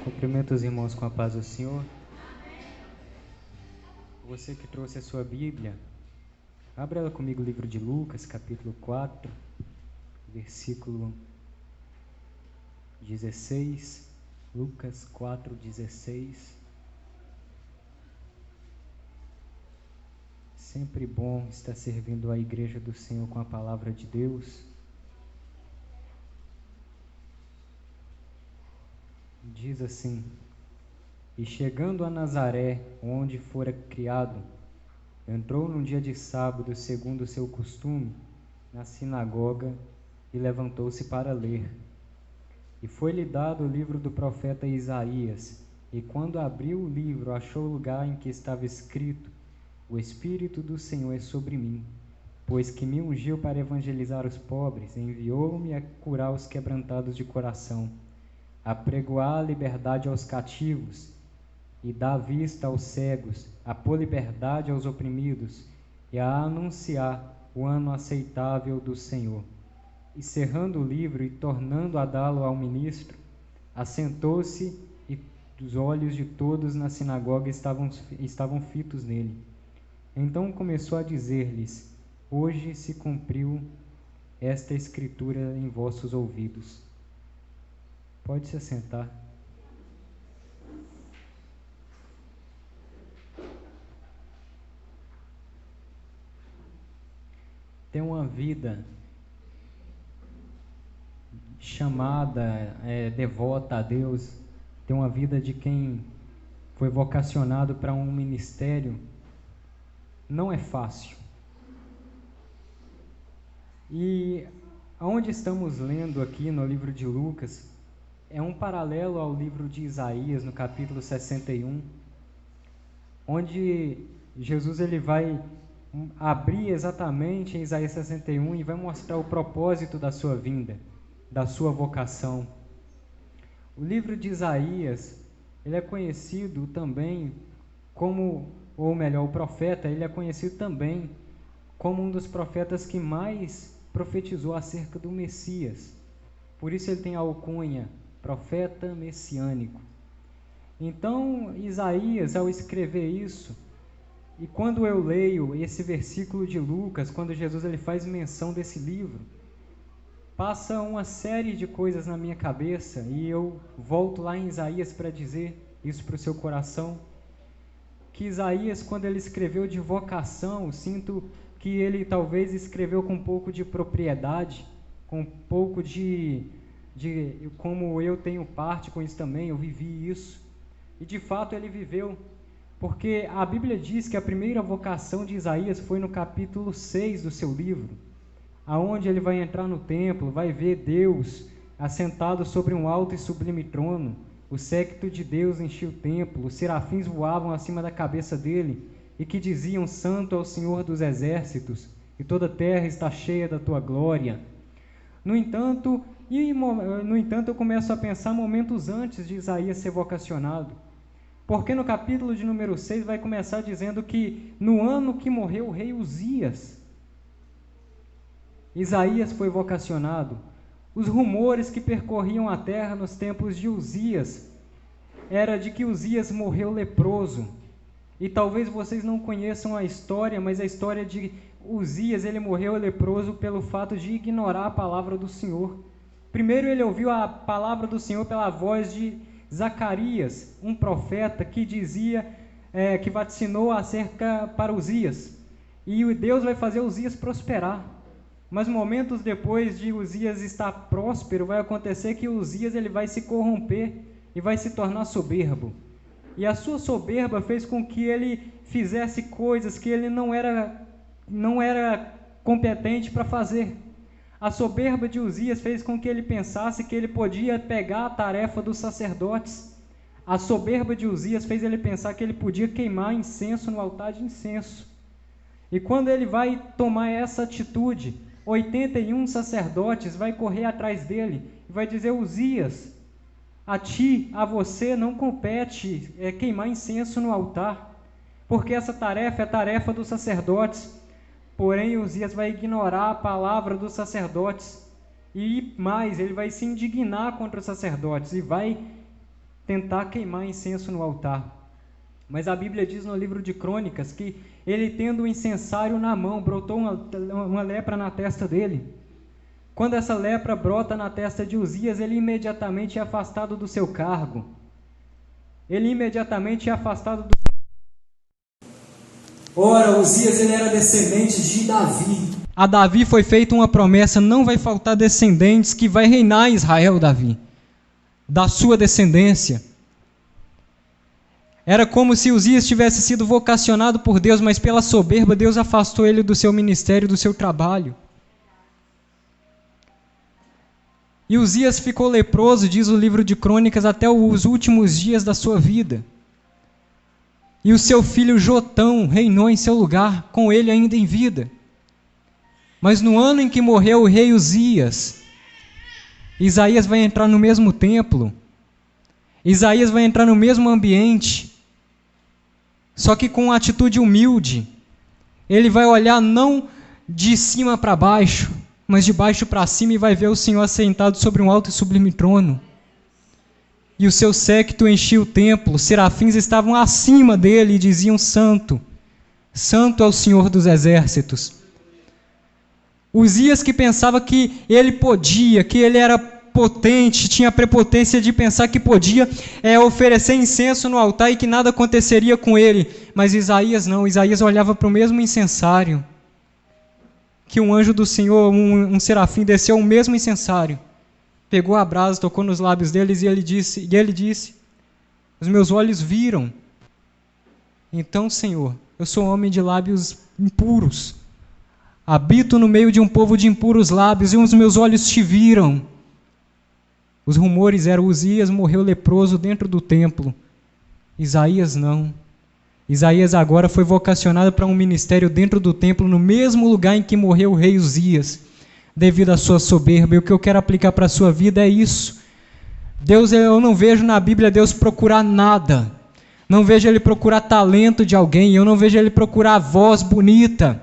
Cumprimento os irmãos com a paz do Senhor. Você que trouxe a sua Bíblia, abra ela comigo, o livro de Lucas, capítulo 4, versículo 16. Lucas 4, 16. Sempre bom estar servindo a igreja do Senhor com a palavra de Deus. Diz assim: E chegando a Nazaré, onde fora criado, entrou num dia de sábado, segundo o seu costume, na sinagoga, e levantou-se para ler. E foi-lhe dado o livro do profeta Isaías, e quando abriu o livro, achou o lugar em que estava escrito: O Espírito do Senhor é sobre mim, pois que me ungiu para evangelizar os pobres, enviou-me a curar os quebrantados de coração, a pregoar a liberdade aos cativos, e dar vista aos cegos, a pôr liberdade aos oprimidos, e a anunciar o ano aceitável do Senhor. E cerrando o livro e tornando a dá-lo ao ministro, assentou-se, e os olhos de todos na sinagoga estavam fitos nele. Então começou a dizer-lhes: Hoje se cumpriu esta escritura em vossos ouvidos. Pode se assentar. Ter uma vida chamada, devota a Deus, ter uma vida de quem foi vocacionado para um ministério, não é fácil. E aonde estamos lendo aqui no livro de Lucas, é um paralelo ao livro de Isaías, no capítulo 61, onde Jesus ele vai abrir exatamente em Isaías 61 e vai mostrar o propósito da sua vinda, da sua vocação. O livro de Isaías, ele é conhecido também como, ou melhor, o profeta, ele é conhecido também como um dos profetas que mais profetizou acerca do Messias. Por isso ele tem a alcunha, profeta messiânico. Então, Isaías, ao escrever isso, e quando eu leio esse versículo de Lucas, quando Jesus ele faz menção desse livro, passa uma série de coisas na minha cabeça, e eu volto lá em Isaías para dizer isso para o seu coração, que Isaías, quando ele escreveu de vocação, sinto que ele talvez escreveu com um pouco de propriedade, com um pouco de como eu tenho parte com isso também, eu vivi isso, e de fato ele viveu. Porque a Bíblia diz que a primeira vocação de Isaías foi no capítulo 6 do seu livro, aonde ele vai entrar no templo, vai ver Deus assentado sobre um alto e sublime trono, o séquito de Deus enchia o templo, os serafins voavam acima da cabeça dele, e que diziam: Santo é o Senhor dos exércitos, e toda a terra está cheia da tua glória. No entanto, eu começo a pensar momentos antes de Isaías ser vocacionado. Porque no capítulo de número 6 vai começar dizendo que no ano que morreu o rei Uzias, Isaías foi vocacionado. Os rumores que percorriam a terra nos tempos de Uzias era de que Uzias morreu leproso. E talvez vocês não conheçam a história, mas a história de Uzias, ele morreu leproso pelo fato de ignorar a palavra do Senhor. Primeiro ele ouviu a palavra do Senhor pela voz de Zacarias, um profeta que dizia, que vaticinou acerca para Uzias, e Deus vai fazer Uzias prosperar. Mas momentos depois de Uzias estar próspero, vai acontecer que Uzias ele vai se corromper e vai se tornar soberbo. E a sua soberba fez com que ele fizesse coisas que ele não era competente para fazer. A soberba de Uzias fez com que ele pensasse que ele podia pegar a tarefa dos sacerdotes. A soberba de Uzias fez ele pensar que ele podia queimar incenso no altar de incenso. E quando ele vai tomar essa atitude, 81 sacerdotes vai correr atrás dele e vai dizer: Uzias, a você não compete queimar incenso no altar, porque essa tarefa é a tarefa dos sacerdotes. Porém, Uzias vai ignorar a palavra dos sacerdotes, e mais, ele vai se indignar contra os sacerdotes, e vai tentar queimar incenso no altar. Mas a Bíblia diz no livro de Crônicas que ele, tendo o incensário na mão, brotou uma lepra na testa dele. Quando essa lepra brota na testa de Uzias, ele imediatamente é afastado do seu cargo. Ele imediatamente é afastado do... Ora, Uzias ele era descendente de Davi. A Davi foi feita uma promessa: não vai faltar descendentes que vai reinar em Israel, Davi, da sua descendência. Era como se Uzias tivesse sido vocacionado por Deus, mas pela soberba Deus afastou ele do seu ministério, do seu trabalho. E Uzias ficou leproso, diz o livro de Crônicas, até os últimos dias da sua vida. E o seu filho Jotão reinou em seu lugar, com ele ainda em vida. Mas no ano em que morreu o rei Uzias, Isaías vai entrar no mesmo templo, Isaías vai entrar no mesmo ambiente, só que com uma atitude humilde. Ele vai olhar não de cima para baixo, mas de baixo para cima, e vai ver o Senhor assentado sobre um alto e sublime trono. E o seu séquito enchia o templo, os serafins estavam acima dele e diziam: Santo, Santo é o Senhor dos exércitos. Uzias, que pensava que ele podia, que ele era potente, tinha a prepotência de pensar que podia oferecer incenso no altar e que nada aconteceria com ele. Mas Isaías não, Isaías olhava para o mesmo incensário, que um anjo do Senhor, um serafim, desceu o mesmo incensário, pegou a brasa, tocou nos lábios deles, e ele disse: os meus olhos viram. Então, Senhor, eu sou homem de lábios impuros, habito no meio de um povo de impuros lábios, e os meus olhos te viram. Os rumores eram: Uzias morreu leproso dentro do templo. Isaías não. Isaías agora foi vocacionado para um ministério dentro do templo, no mesmo lugar em que morreu o rei Uzias, devido à sua soberba. E o que eu quero aplicar para a sua vida é isso. Deus, eu não vejo na Bíblia Deus procurar nada. Não vejo Ele procurar talento de alguém. Eu não vejo Ele procurar voz bonita.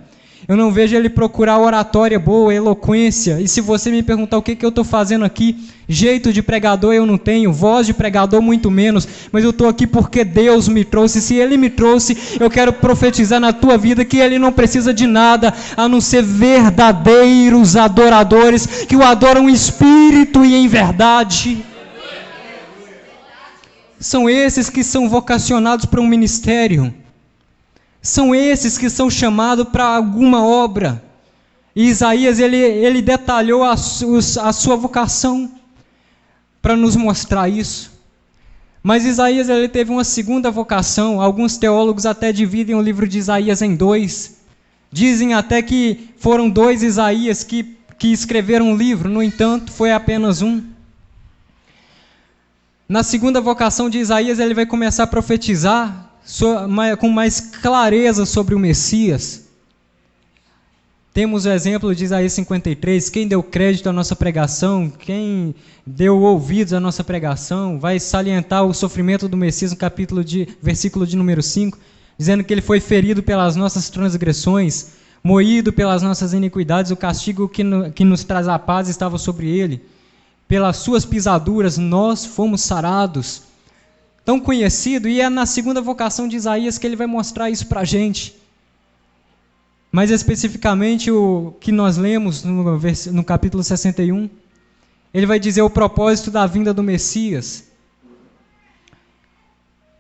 Eu não vejo Ele procurar oratória boa, eloquência. E se você me perguntar o que eu estou fazendo aqui, jeito de pregador eu não tenho, voz de pregador muito menos, mas eu estou aqui porque Deus me trouxe. Se Ele me trouxe, eu quero profetizar na tua vida que Ele não precisa de nada, a não ser verdadeiros adoradores, que o adoram em espírito e em verdade. São esses que são vocacionados para um ministério. São esses que são chamados para alguma obra. E Isaías, ele detalhou a sua vocação para nos mostrar isso. Mas Isaías, ele teve uma segunda vocação. Alguns teólogos até dividem o livro de Isaías em dois. Dizem até que foram dois Isaías que escreveram um livro, no entanto, foi apenas um. Na segunda vocação de Isaías, ele vai começar a profetizar com mais clareza sobre o Messias. Temos o exemplo de Isaías 53, quem deu crédito à nossa pregação, quem deu ouvidos à nossa pregação, vai salientar o sofrimento do Messias no versículo de número 5, dizendo que ele foi ferido pelas nossas transgressões, moído pelas nossas iniquidades, o castigo que nos traz a paz estava sobre ele. Pelas suas pisaduras nós fomos sarados. Tão conhecido, e é na segunda vocação de Isaías que ele vai mostrar isso para a gente. Mais especificamente o que nós lemos no capítulo 61, ele vai dizer o propósito da vinda do Messias,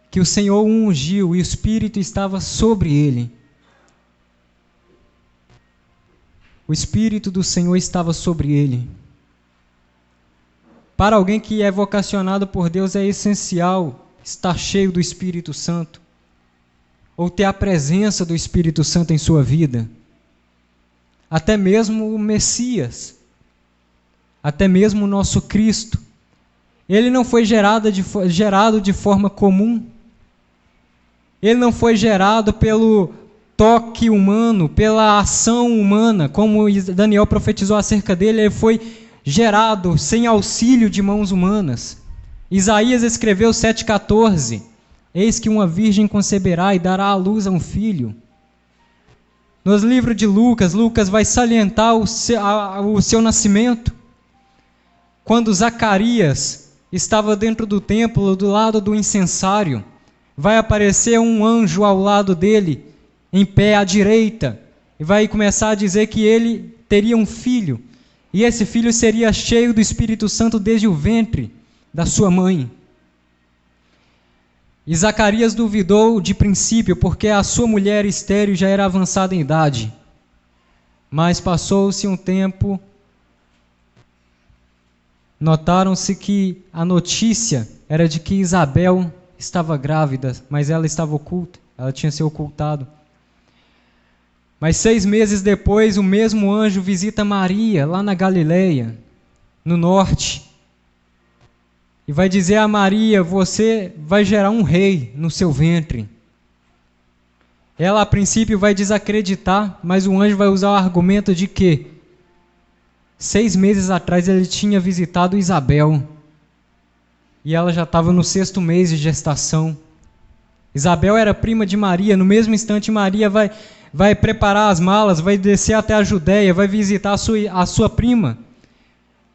que o Senhor o ungiu e o Espírito estava sobre ele. O Espírito do Senhor estava sobre ele. Para alguém que é vocacionado por Deus é essencial estar cheio do Espírito Santo, ou ter a presença do Espírito Santo em sua vida. Até mesmo o Messias, até mesmo o nosso Cristo, ele não foi gerado de forma comum, ele não foi gerado pelo toque humano, pela ação humana, como Daniel profetizou acerca dele. Ele foi gerado sem auxílio de mãos humanas. Isaías escreveu 7,14: eis que uma virgem conceberá e dará à luz a um filho. Nos livros de Lucas vai salientar o seu nascimento, quando Zacarias estava dentro do templo, do lado do incensário. Vai aparecer um anjo ao lado dele, em pé à direita, e vai começar a dizer que ele teria um filho, e esse filho seria cheio do Espírito Santo desde o ventre da sua mãe. E Zacarias duvidou de princípio, porque a sua mulher estéril já era avançada em idade. Mas passou-se um tempo, notaram-se que a notícia era de que Isabel estava grávida, mas ela estava oculta, ela tinha se ocultado. Mas 6 meses depois, o mesmo anjo visita Maria, lá na Galileia, no norte, e vai dizer a Maria: você vai gerar um rei no seu ventre. Ela, a princípio, vai desacreditar, mas o anjo vai usar o argumento de que 6 meses atrás ele tinha visitado Isabel, e ela já estava no 6º mês de gestação. Isabel era prima de Maria. No mesmo instante, Maria vai preparar as malas, vai descer até a Judéia, vai visitar a sua prima.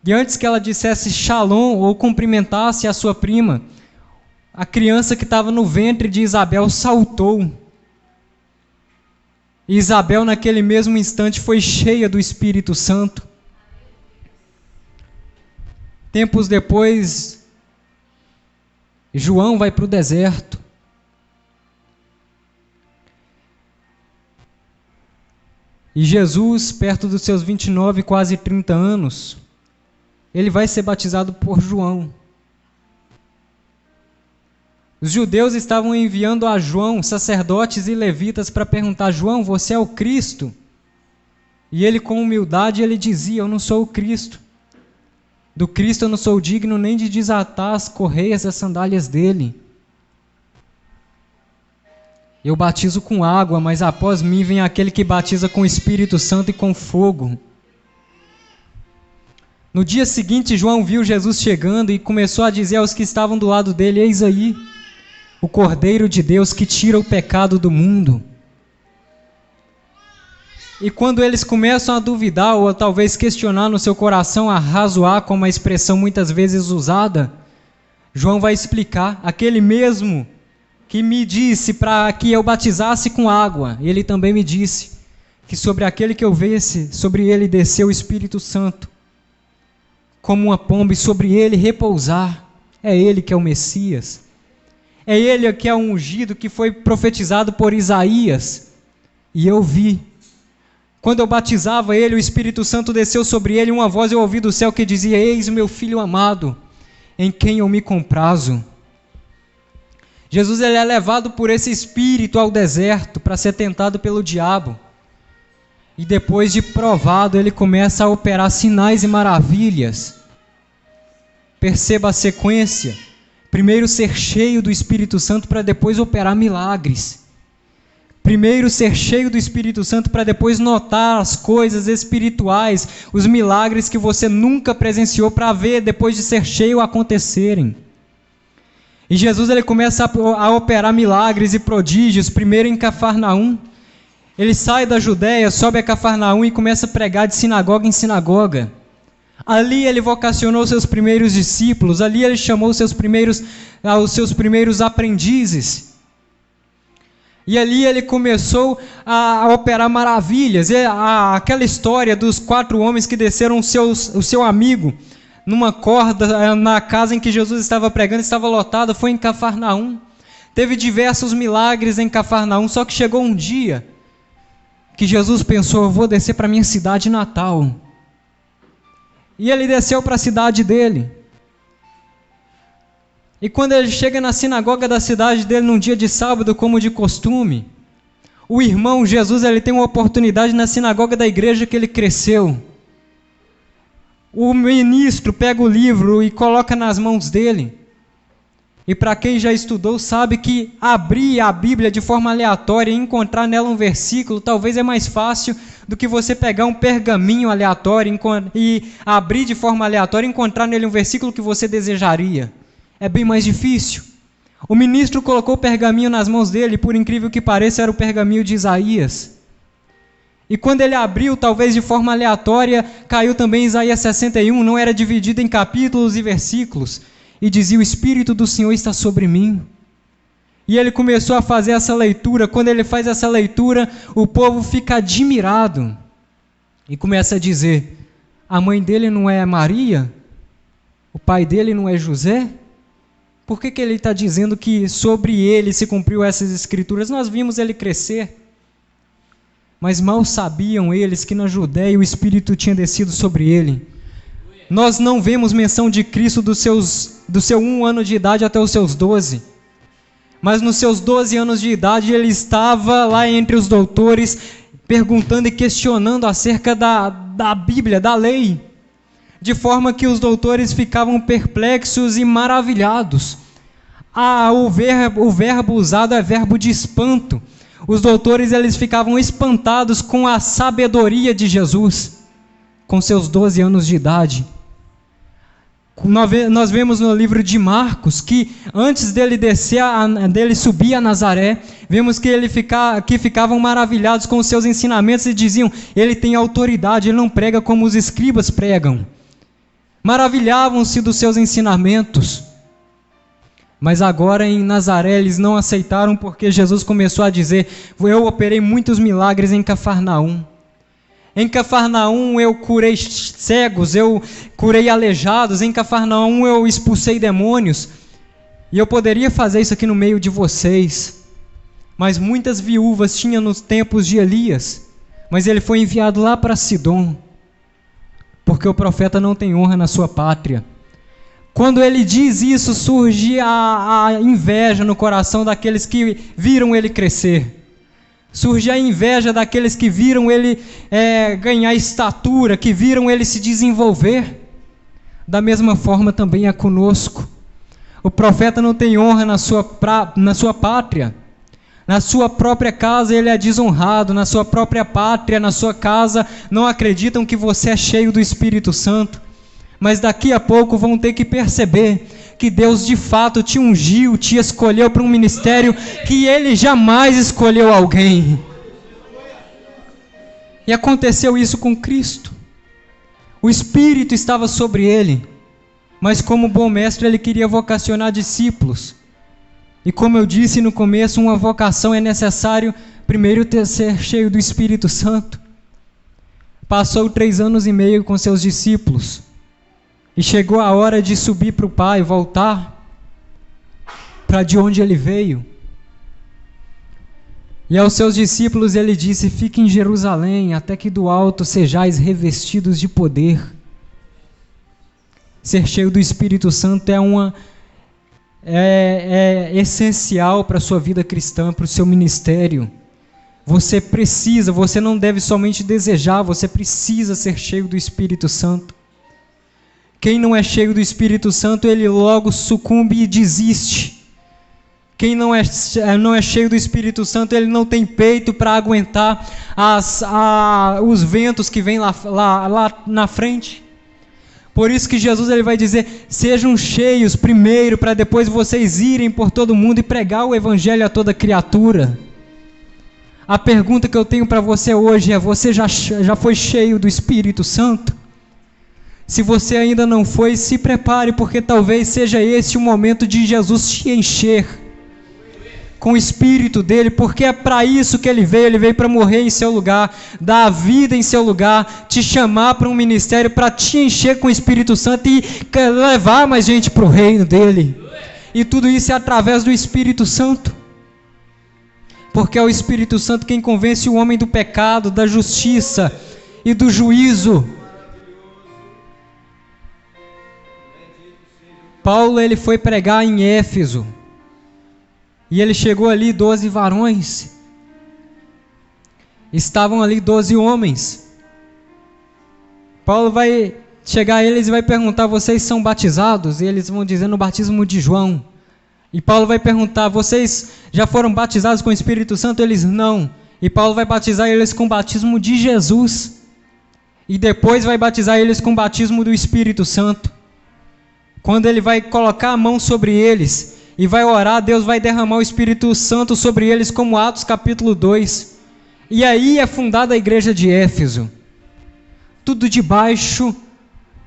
E antes que ela dissesse shalom ou cumprimentasse a sua prima, a criança que estava no ventre de Isabel saltou. E Isabel, naquele mesmo instante, foi cheia do Espírito Santo. Tempos depois, João vai para o deserto. E Jesus, perto dos seus 29, quase 30 anos, ele vai ser batizado por João. Os judeus estavam enviando a João, sacerdotes e levitas, para perguntar: João, você é o Cristo? E ele, com humildade, ele dizia: eu não sou o Cristo. Do Cristo eu não sou digno nem de desatar as correias das sandálias dele. Eu batizo com água, mas após mim vem aquele que batiza com o Espírito Santo e com fogo. No dia seguinte, João viu Jesus chegando e começou a dizer aos que estavam do lado dele: eis aí, o Cordeiro de Deus que tira o pecado do mundo. E quando eles começam a duvidar ou talvez questionar no seu coração, a razoar, como a expressão muitas vezes usada, João vai explicar: aquele mesmo que me disse para que eu batizasse com água, ele também me disse que sobre aquele que eu visse, sobre ele desceu o Espírito Santo, como uma pomba, e sobre ele repousar. É ele que é o Messias. É ele que é o ungido, que foi profetizado por Isaías. E eu vi. Quando eu batizava ele, o Espírito Santo desceu sobre ele, e uma voz eu ouvi do céu que dizia: eis o meu Filho amado, em quem eu me comprazo. Jesus, ele é levado por esse Espírito ao deserto para ser tentado pelo diabo. E depois de provado, ele começa a operar sinais e maravilhas. Perceba a sequência. Primeiro ser cheio do Espírito Santo para depois operar milagres. Primeiro ser cheio do Espírito Santo para depois notar as coisas espirituais, os milagres que você nunca presenciou, para ver depois de ser cheio acontecerem. E Jesus, ele começa a operar milagres e prodígios, primeiro em Cafarnaum. Ele sai da Judéia, sobe a Cafarnaum e começa a pregar de sinagoga em sinagoga. Ali ele vocacionou seus primeiros discípulos, ali ele chamou os seus primeiros aprendizes. E ali ele começou a operar maravilhas. Aquela história dos 4 homens que desceram o seu amigo numa corda, na casa em que Jesus estava pregando, estava lotada, foi em Cafarnaum. Teve diversos milagres em Cafarnaum, só que chegou um dia que Jesus pensou: eu vou descer para a minha cidade natal. E ele desceu para a cidade dele. E quando ele chega na sinagoga da cidade dele, num dia de sábado, como de costume, o irmão Jesus, ele tem uma oportunidade na sinagoga da igreja que ele cresceu. O ministro pega o livro e coloca nas mãos dele. E para quem já estudou, sabe que abrir a Bíblia de forma aleatória e encontrar nela um versículo, talvez é mais fácil do que você pegar um pergaminho aleatório e abrir de forma aleatória e encontrar nele um versículo que você desejaria. É bem mais difícil. O ministro colocou o pergaminho nas mãos dele, e por incrível que pareça, era o pergaminho de Isaías. E quando ele abriu, talvez de forma aleatória, caiu também Isaías 61, não era dividido em capítulos e versículos. e dizia: o Espírito do Senhor está sobre mim. E ele começou a fazer essa leitura. Quando ele faz essa leitura, o povo fica admirado e começa a dizer: a mãe dele não é Maria? O pai dele não é José? Por que ele está dizendo que sobre ele se cumpriu essas escrituras? Nós vimos ele crescer. Mas mal sabiam eles que na Judéia o Espírito tinha descido sobre ele. Nós não vemos menção de Cristo do seu 1 ano de idade até os seus 12. Mas nos seus 12 anos de idade ele estava lá entre os doutores, perguntando e questionando acerca da Bíblia, da lei. De forma que os doutores ficavam perplexos e maravilhados. O verbo usado é verbo de espanto. Os doutores eles ficavam espantados com a sabedoria de Jesus, com seus 12 anos de idade. Nós vemos no livro de Marcos que antes dele dele subir a Nazaré, vemos que ficavam maravilhados com os seus ensinamentos e diziam: ele tem autoridade, ele não prega como os escribas pregam. Maravilhavam-se dos seus ensinamentos. Mas agora em Nazaré eles não aceitaram, porque Jesus começou a dizer: eu operei muitos milagres em Cafarnaum. Em Cafarnaum eu curei cegos, eu curei aleijados, em Cafarnaum eu expulsei demônios. E eu poderia fazer isso aqui no meio de vocês. Mas muitas viúvas tinha nos tempos de Elias. Mas ele foi enviado lá para Sidom, porque o profeta não tem honra na sua pátria. Quando ele diz isso, surge a inveja no coração daqueles que viram ele crescer. Surge a inveja daqueles que viram ele ganhar estatura, que viram ele se desenvolver. Da mesma forma também é conosco. O profeta não tem honra na sua pátria. Na sua própria casa ele é desonrado, na sua própria pátria, na sua casa, não acreditam que você é cheio do Espírito Santo. Mas daqui a pouco vão ter que perceber que Deus de fato te ungiu, te escolheu para um ministério que Ele jamais escolheu alguém. E aconteceu isso com Cristo. O Espírito estava sobre Ele, mas como bom mestre Ele queria vocacionar discípulos. E como eu disse no começo, uma vocação é necessário primeiro ser cheio do Espírito Santo. Passou 3 anos e meio com seus discípulos. E chegou a hora de subir para o Pai, voltar para de onde ele veio. E aos seus discípulos ele disse: fiquem em Jerusalém, até que do alto sejais revestidos de poder. Ser cheio do Espírito Santo é essencial para a sua vida cristã, para o seu ministério. Você não deve somente desejar, você precisa ser cheio do Espírito Santo. Quem não é cheio do Espírito Santo, ele logo sucumbe e desiste. Quem não é cheio do Espírito Santo, ele não tem peito para aguentar os ventos que vêm lá na frente. Por isso que Jesus ele vai dizer: sejam cheios primeiro, para depois vocês irem por todo mundo e pregar o Evangelho a toda criatura. A pergunta que eu tenho para você hoje é: você já foi cheio do Espírito Santo? Se você ainda não foi, se prepare, porque talvez seja esse o momento de Jesus te encher com o Espírito dele, porque é para isso que ele veio para morrer em seu lugar, dar a vida em seu lugar, te chamar para um ministério, para te encher com o Espírito Santo e levar mais gente para o reino dele. E tudo isso é através do Espírito Santo, porque é o Espírito Santo quem convence o homem do pecado, da justiça e do juízo. Paulo ele foi pregar em Éfeso, e ele chegou ali 12 varões, estavam ali 12 homens. Paulo vai chegar a eles e vai perguntar: vocês são batizados? E eles vão dizer: no batismo de João. E Paulo vai perguntar: vocês já foram batizados com o Espírito Santo? Eles: não. E Paulo vai batizar eles com o batismo de Jesus, e depois vai batizar eles com o batismo do Espírito Santo. Quando ele vai colocar a mão sobre eles e vai orar, Deus vai derramar o Espírito Santo sobre eles, como Atos capítulo 2. E aí é fundada a igreja de Éfeso. Tudo debaixo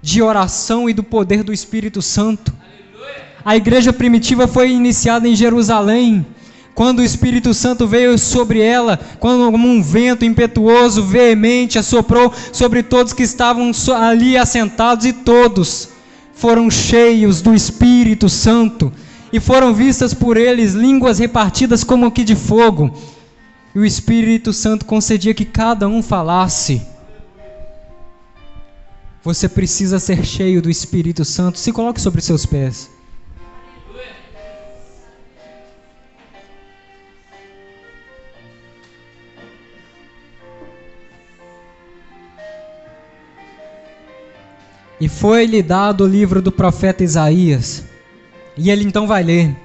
de oração e do poder do Espírito Santo. A igreja primitiva foi iniciada em Jerusalém, quando o Espírito Santo veio sobre ela, quando como um vento impetuoso, veemente, assoprou sobre todos que estavam ali assentados, e todos foram cheios do Espírito Santo, e foram vistas por eles línguas repartidas como que de fogo, e o Espírito Santo concedia que cada um falasse. Você precisa ser cheio do Espírito Santo. Se coloque sobre seus pés. E foi-lhe dado o livro do profeta Isaías. E ele então vai ler: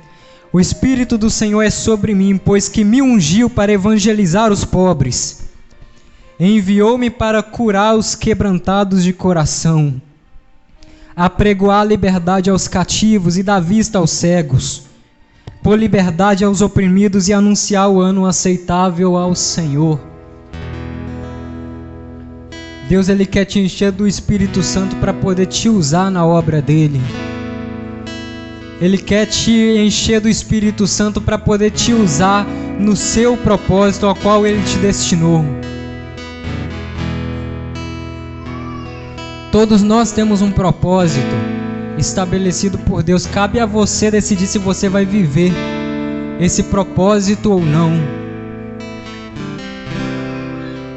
o Espírito do Senhor é sobre mim, pois que me ungiu para evangelizar os pobres. Enviou-me para curar os quebrantados de coração, apregoar liberdade aos cativos e dar vista aos cegos, pôr liberdade aos oprimidos e anunciar o ano aceitável ao Senhor. Deus, Ele quer te encher do Espírito Santo para poder te usar na obra dEle. Ele quer te encher do Espírito Santo para poder te usar no seu propósito ao qual Ele te destinou. Todos nós temos um propósito estabelecido por Deus. Cabe a você decidir se você vai viver esse propósito ou não.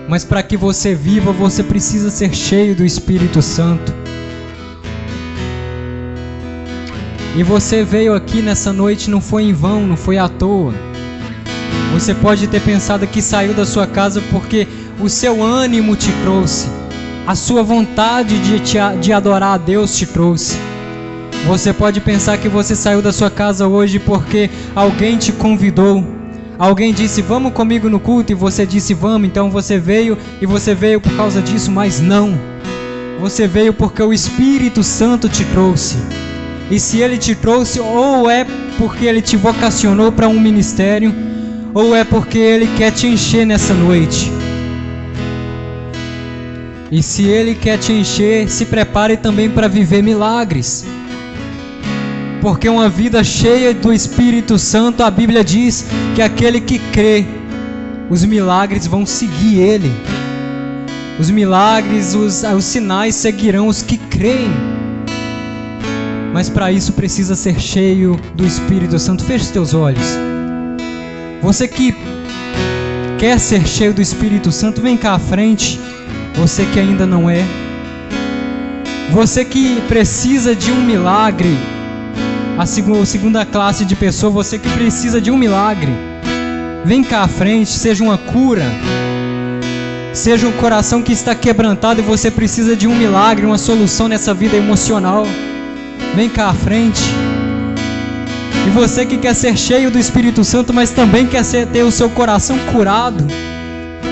Mas para que você viva, você precisa ser cheio do Espírito Santo. E você veio aqui nessa noite, não foi em vão, não foi à toa. Você pode ter pensado que saiu da sua casa porque o seu ânimo te trouxe, a sua vontade de adorar a Deus te trouxe. Você pode pensar que você saiu da sua casa hoje porque alguém te convidou. Alguém disse, vamos comigo no culto, e você disse, vamos, então você veio, e você veio por causa disso, mas não. Você veio porque o Espírito Santo te trouxe. E se Ele te trouxe, ou é porque Ele te vocacionou para um ministério, ou é porque Ele quer te encher nessa noite. E se Ele quer te encher, se prepare também para viver milagres. Porque uma vida cheia do Espírito Santo, a Bíblia diz que aquele que crê, os milagres vão seguir ele. Os milagres, os sinais seguirão os que creem. Mas para isso precisa ser cheio do Espírito Santo. Feche os teus olhos. Você que quer ser cheio do Espírito Santo, vem cá à frente. Você que ainda não é. Você que precisa de um milagre. A segunda classe de pessoa, você que precisa de um milagre, vem cá à frente. Seja uma cura, seja um coração que está quebrantado e você precisa de um milagre, uma solução nessa vida emocional, vem cá à frente. E você que quer ser cheio do Espírito Santo, mas também quer ter o seu coração curado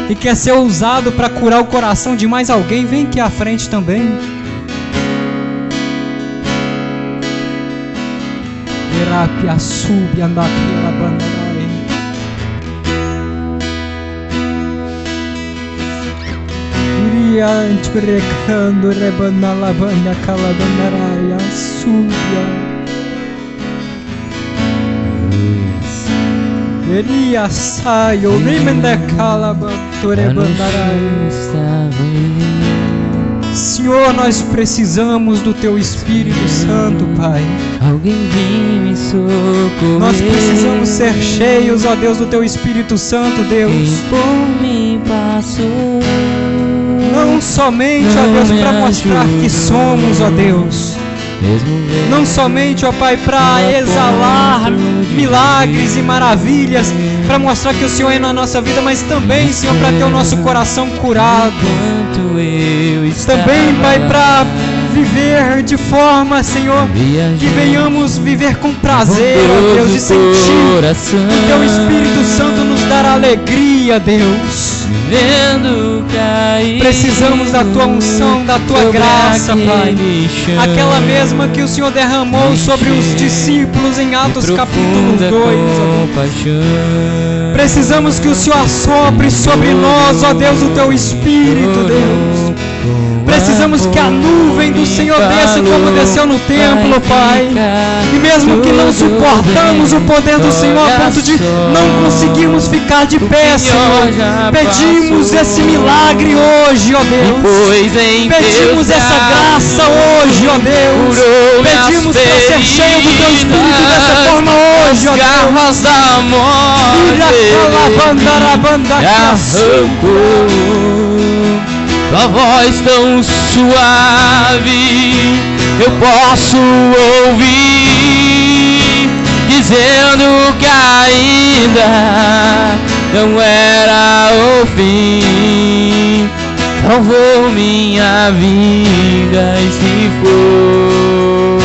e quer ser usado para curar o coração de mais alguém, vem aqui à frente também. Terapia sub andaquela bandarai. Iria antiprecando rebanala banda cala bandarai subia. Iria saio rimenda cala banture bandarai. Senhor, nós precisamos do Teu Espírito Santo, Pai. Alguém vem me socorrer. Nós precisamos ser cheios, ó Deus, do Teu Espírito Santo, Deus. Quem por mim passou. Não somente, ó Deus, para mostrar que somos, ó Deus. Não somente, ó Pai, para exalar milagres e maravilhas, para mostrar que o Senhor é na nossa vida, mas também, Senhor, para ter o nosso coração curado. Também, Pai, para viver de forma, Senhor, que venhamos viver com prazer, ó Deus, e sentir o Teu Espírito Santo nos dar alegria, Deus. Precisamos da Tua unção, da Tua graça, Pai. Aquela mesma que o Senhor derramou sobre os discípulos em Atos capítulo 2, ó Deus. Precisamos que o Senhor assopre sobre nós, ó Deus, o Teu Espírito, Deus. precisamos que a nuvem do Senhor desça como desceu no templo, Pai. E mesmo que não suportamos o poder do Senhor a ponto de não conseguirmos ficar de pé, Senhor, pedimos esse milagre hoje, ó Deus. Pedimos essa graça hoje, ó Deus. Pedimos para ser cheio do Teu Espírito dessa forma hoje, ó Deus. Garras da morte arrancou. Tua voz tão suave eu posso ouvir, dizendo que ainda não era o fim. Salvou minha vida e se for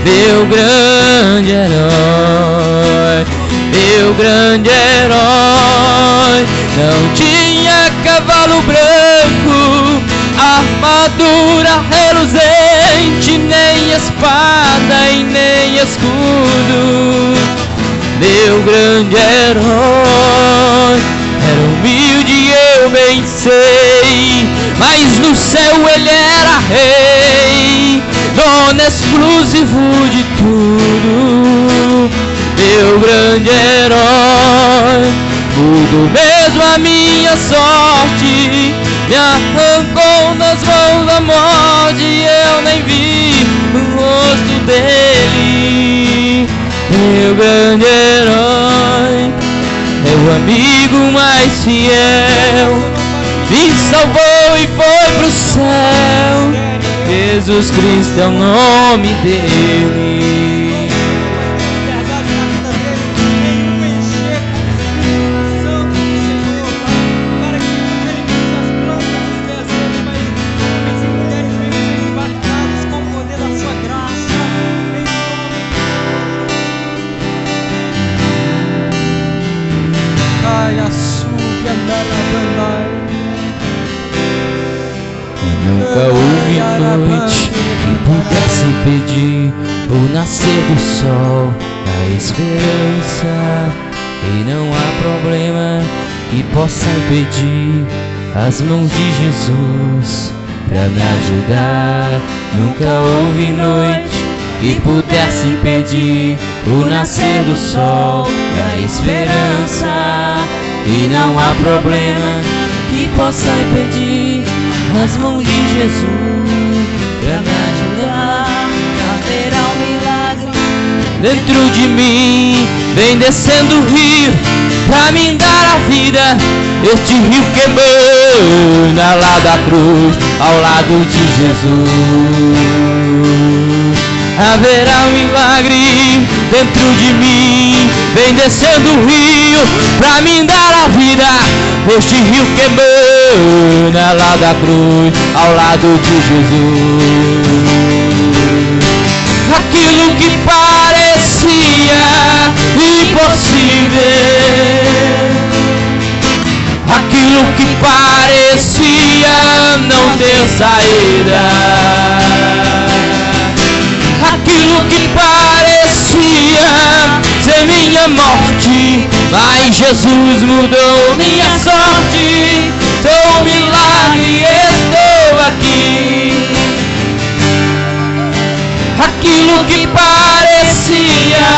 meu grande herói, meu grande herói. Não tinha cavalo branco, armadura reluzente, nem espada e nem escudo. Meu grande herói era humilde, eu bem sei, mas no céu ele era rei, dono exclusivo de tudo. Meu grande herói mudou mesmo a minha sorte, me arrancou das mãos da morte e eu nem vi o rosto dele. Meu grande herói é o amigo mais fiel, me salvou e foi pro céu. Jesus Cristo é o nome dele. Nunca houve noite que pudesse pedir o nascer do sol da esperança, e não há problema que possa impedir as mãos de Jesus pra me ajudar. Nunca houve noite que pudesse impedir o nascer do sol da esperança, e não há problema que possa impedir as mãos de Jesus pra me ajudar. Haverá um milagre dentro de mim, vem descendo o rio pra me dar a vida. Este rio queimou na lá da cruz, ao lado de Jesus. Haverá um milagre dentro de mim, vem descendo o rio pra me dar a vida. Este rio queimou na lá da cruz, ao lado de Jesus. Aquilo que parecia impossível, aquilo que parecia não ter saída, aquilo que parecia ser minha morte, mas Jesus mudou minha sorte. Sou um milagre, estou aqui. Aquilo que parecia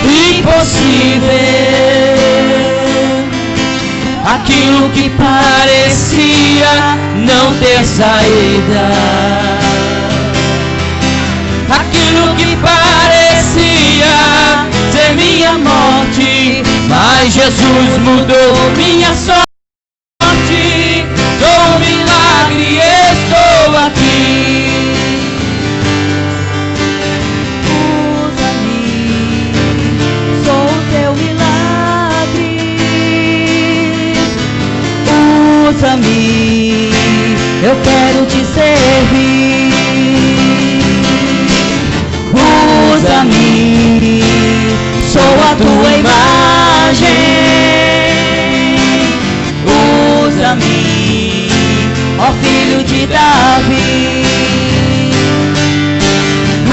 impossível, aquilo que parecia não ter saída, aquilo que parecia ser minha morte, mas Jesus mudou minha sorte. Sou um milagre, estou aqui. Usa-me, sou o teu milagre. Usa-me, eu quero te servir. Usa-me, sou a tua imagem. Usa-me, ó filho de Davi.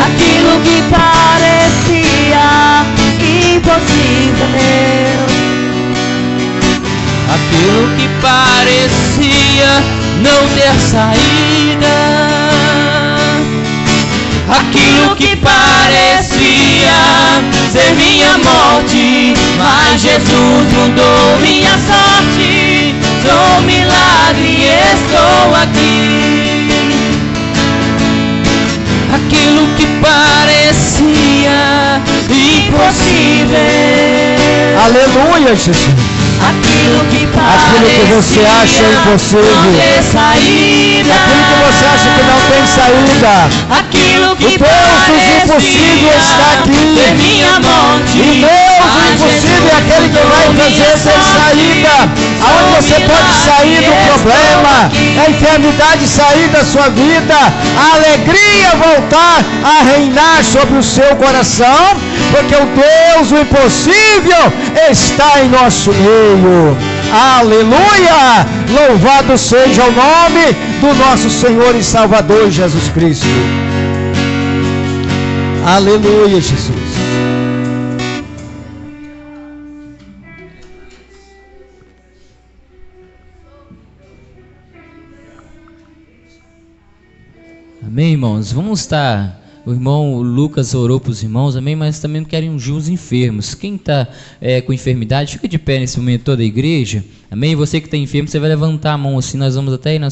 Aquilo que parecia impossível, aquilo que parecia não ter saída. Aquilo que parecia ser minha morte, mas Jesus mudou minha sorte. Sou um milagre e estou aqui. Aquilo que parecia impossível. Aleluia, Jesus. Aquilo que você acha impossível, não ter saída. aquilo que você acha que não tem saída, aquilo que o Deus dos impossíveis está aqui. Minha morte, E Deus do impossível é aquele que vai fazer ter saída. Aonde você pode sair do problema, a enfermidade sair da sua vida, a alegria voltar a reinar sobre o seu coração, porque o Deus do impossível está em nosso meio. Aleluia! Louvado seja o nome do nosso Senhor e Salvador Jesus Cristo. Aleluia, Jesus. Amém, irmãos? Vamos estar... O irmão Lucas orou para os irmãos, amém? Mas também querem ungir os enfermos. Quem está com enfermidade, fica de pé nesse momento, toda a igreja. Amém? Você que está enfermo, você vai levantar a mão assim. Nós vamos até aí na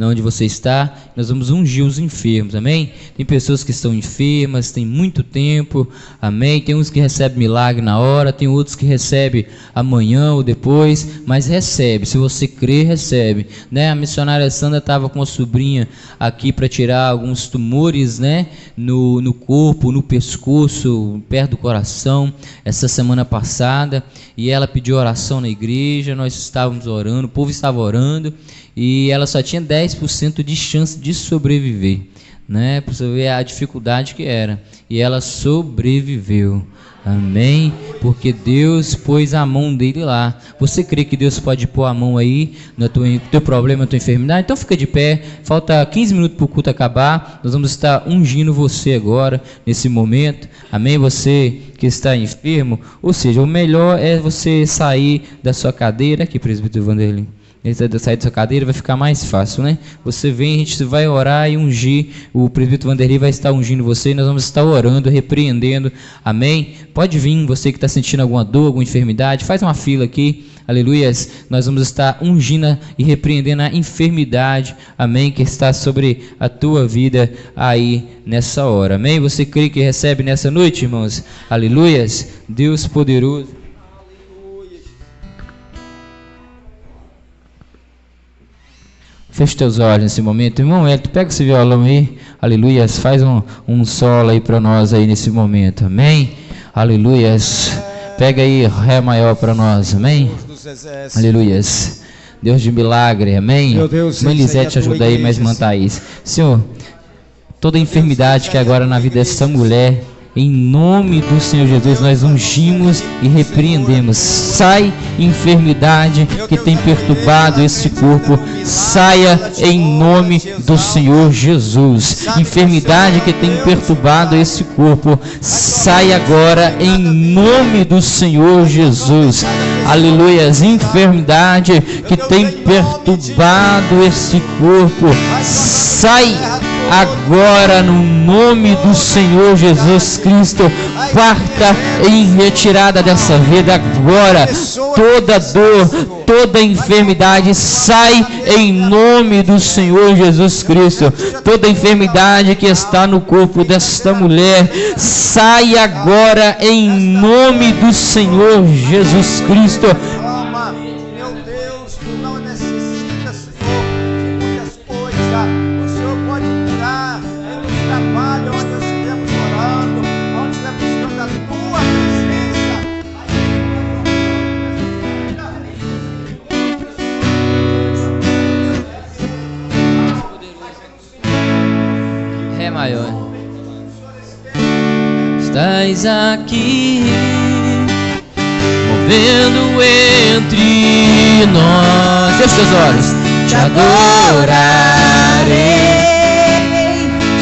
onde você está. Nós vamos ungir os enfermos, amém? Tem pessoas que estão enfermas, tem muito tempo, amém? Tem uns que recebem milagre na hora, tem outros que recebem amanhã ou depois, mas recebe. Se você crer, recebe, né? A missionária Sandra estava com a sobrinha aqui para tirar alguns tumores, né? No corpo, no pescoço, perto do coração, essa semana passada, e ela pediu oração na igreja. Nós estávamos orando, o povo estava orando, e ela só tinha 10% de chance de sobreviver, né? Para você ver a dificuldade que era, e ela sobreviveu. Amém? Porque Deus pôs a mão dele lá. Você crê que Deus pode pôr a mão aí no teu problema, na tua enfermidade? Então fica de pé. Falta 15 minutos para o culto acabar. Nós vamos estar ungindo você agora, nesse momento. Amém? Você que está enfermo, ou seja, o melhor é você sair da sua cadeira. Aqui, presbítero Vanderlei. Sair da sua cadeira vai ficar mais fácil, né? Você vem, a gente vai orar e ungir. O presbítero Vanderlei vai estar ungindo você, e nós vamos estar orando, repreendendo, amém? Pode vir, você que está sentindo alguma dor, alguma enfermidade, faz uma fila aqui, aleluias. Nós vamos estar ungindo e repreendendo a enfermidade, amém? Que está sobre a tua vida aí nessa hora, amém? Você crê que recebe nessa noite, irmãos? Aleluias, Deus poderoso. Feche teus olhos nesse momento. Irmão Hélio, pega esse violão aí, aleluias, faz um solo aí para nós aí nesse momento, amém? Aleluias, pega aí Ré maior para nós, amém? Aleluias, Deus de milagre, amém? Meu Deus, Mãe Lisete, ajuda aí, mas mantém isso. Senhor, toda enfermidade que agora na vida dessa mulher, em nome do Senhor Jesus, nós ungimos e repreendemos. Sai enfermidade que tem perturbado esse corpo, saia em nome do Senhor Jesus. Enfermidade que tem perturbado esse corpo, saia agora em nome do Senhor Jesus. Aleluias. Enfermidade que tem perturbado esse corpo, sai agora no nome do Senhor Jesus Cristo. Parta em retirada dessa vida agora. Toda dor, toda enfermidade sai em nome do Senhor Jesus Cristo. Toda enfermidade que está no corpo desta mulher, sai agora em nome do Senhor Jesus Cristo. Estás aqui, movendo entre nós. Feche seus olhos. Te adorarei,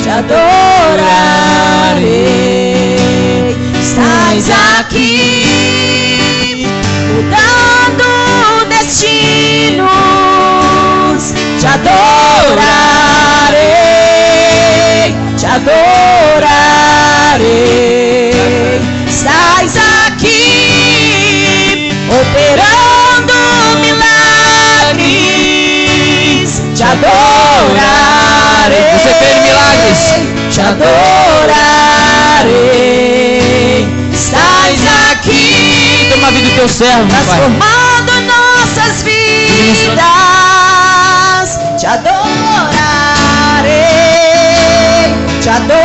te adorarei. Estás aqui, mudando destinos. Te adorarei, te adorarei. Estás aqui, operando milagres, te adorarei. Você fez milagres, te adorarei. Estás aqui, toma a vida do teu servo, transformando nossas vidas. Te adorarei, te adorarei.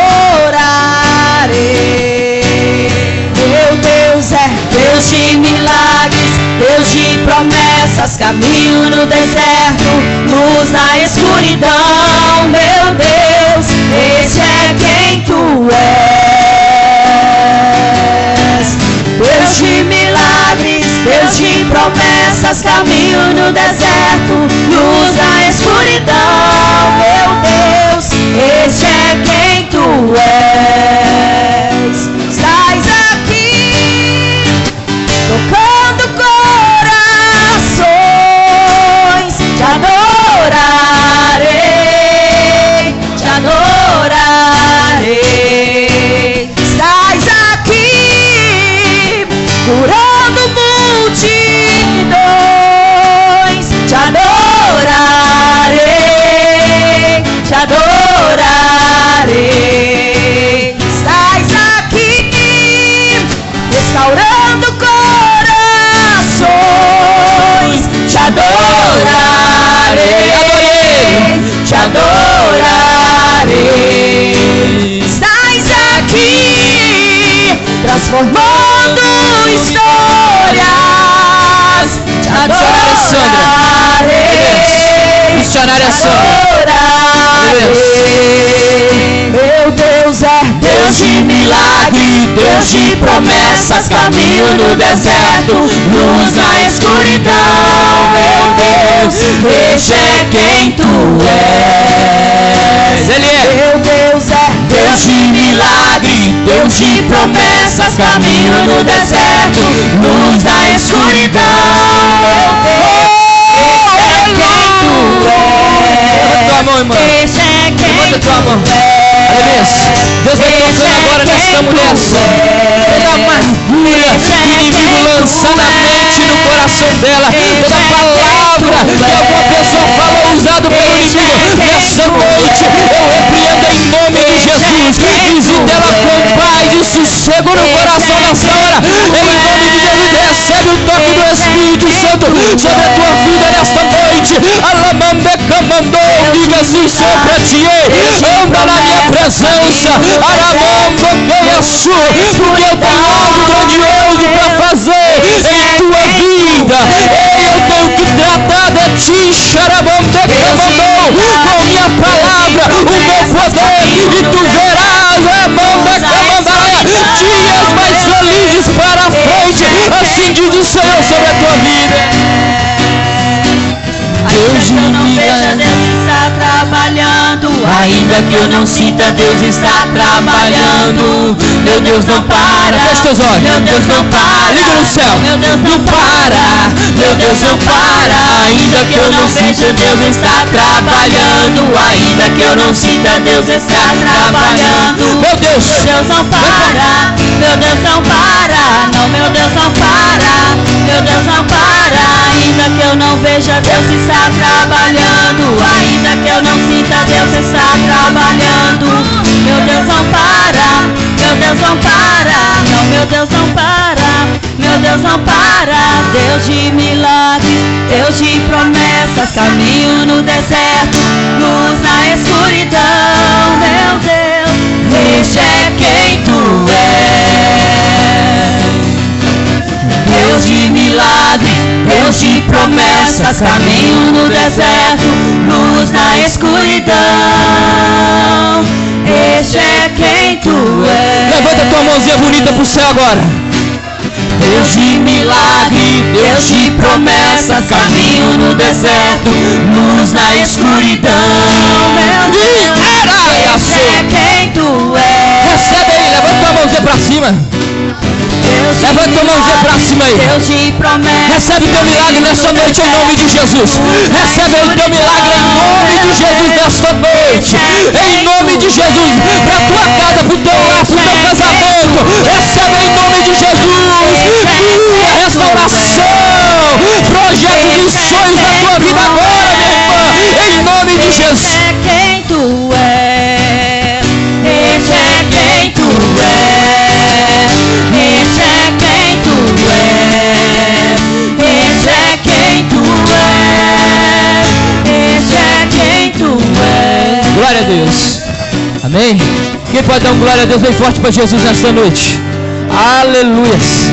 Meu Deus é Deus de milagres, Deus de promessas, caminho no deserto, luz na escuridão. Meu Deus, esse é quem tu és. Deus de milagres, Deus de promessas, caminho no deserto, luz na escuridão. Meu Deus, esse é quem tu és. Estás aqui, tocando corações, te adorarei, te adorarei. Estás aqui, curando multidões, te adorarei, te adorarei. Estás aqui, restaurando corações, te adorarei, te adorarei. Estás aqui, transformando histórias, te adorarei, missionária te adorarei. Meu Deus é Deus de milagre, Deus de promessas, caminho no deserto, luz na escuridão. Meu Deus, este é quem tu és. Ele é. Meu Deus é Deus de milagre, Deus de promessas, caminho no deserto, luz na escuridão. Meu Deus, este é quem tu és. Levanta tua mão, irmão. Este é quem Levanta tua mão. tu és. Deus vai tocando agora nesta mulher. Toda amargura que o inimigo lança na mente e no coração dela, toda palavra que alguma pessoa falou usado pelo inimigo, nessa noite eu repreendo em nome de Jesus. Visita ela com paz e sossego no coração nessa hora. Em nome de Jesus, recebe o toque do Espírito Santo sobre a tua vida nesta noite. Alamandeca mandou, diga assim, Senhor, pra ti, anda na minha presença, porque eu tenho algo grandioso para fazer em tua vida. Eu tenho que tratar de ti, Xarabondeca mandou, com minha palavra, o meu poder, e tu verás, dias mais felizes para a frente. Assim diz o Senhor sobre a tua vida. Deus de milagres, Deus está trabalhando. Ainda que eu não sinta, Deus está trabalhando. Meu Deus não para. Fecha teus olhos. Meu Deus não para. Liga no céu. Meu Deus não para. Meu Deus não para. Ainda que eu não veja, Deus está trabalhando. Ainda que eu não sinta, Deus está trabalhando. Meu Deus. Meu Deus não para. Meu Deus não para. Não, meu Deus não para. Meu Deus não para. Ainda que eu não veja, Deus está trabalhando. Ainda que eu não sinta, Deus está trabalhando. Meu Deus não para. Meu Deus não para. Não, meu Deus não para. Meu Deus não para. Deus de milagres, Deus de promessas, caminho no deserto, luz na escuridão. Meu Deus, este é quem tu és. Deus de milagres, Deus de promessas, caminho no deserto, luz na escuridão. Este é quem tu és. Levanta tua mãozinha bonita pro céu agora. Deus de milagre, Deus de promessas, caminho no deserto, luz na escuridão. Meu Deus, este é quem tu és. Recebe aí, levanta tua mãozinha pra cima. Deus Levanta tua mãozinha pra cima aí. Deus de promessa. Recebe teu milagre nessa noite em nome de Jesus. Recebe o teu milagre em nome de Jesus nesta noite. Em nome de Jesus. Pra tua casa, pro teu lar, pro teu casamento. Recebe em nome de Jesus. Cura, restauração. Projetos e sonhos da tua vida agora, minha irmã. Em nome de Jesus. Esse é quem tu é. Esse é quem tu é. Esse é quem tu é. Esse é quem tu é. Esse é quem tu é. Glória a Deus. Amém? Quem pode dar um glória a Deus bem forte para Jesus nesta noite? Aleluias.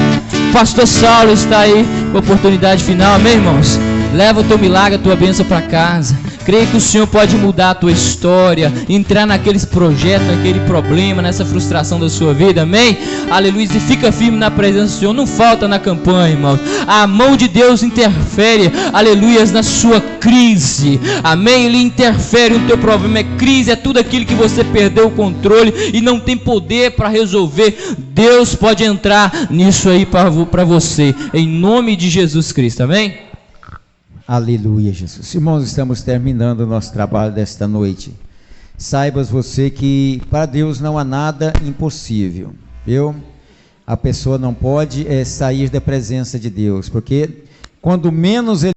Pastor Saulo está aí com a oportunidade final. Amém, irmãos? Leva o teu milagre, a tua bênção para casa. Creio que o Senhor pode mudar a tua história, entrar naqueles projetos, naquele problema, nessa frustração da sua vida, amém? Aleluia, e fica firme na presença do Senhor, não falta na campanha, irmão. A mão de Deus interfere, aleluia, na sua crise, amém? Ele interfere no teu problema, é crise, é tudo aquilo que você perdeu o controle e não tem poder para resolver. Deus pode entrar nisso aí para você, em nome de Jesus Cristo, amém? Aleluia, Jesus. Irmãos, estamos terminando o nosso trabalho desta noite. Saibas você que para Deus não há nada impossível, viu? A pessoa não pode sair da presença de Deus, porque quando menos ele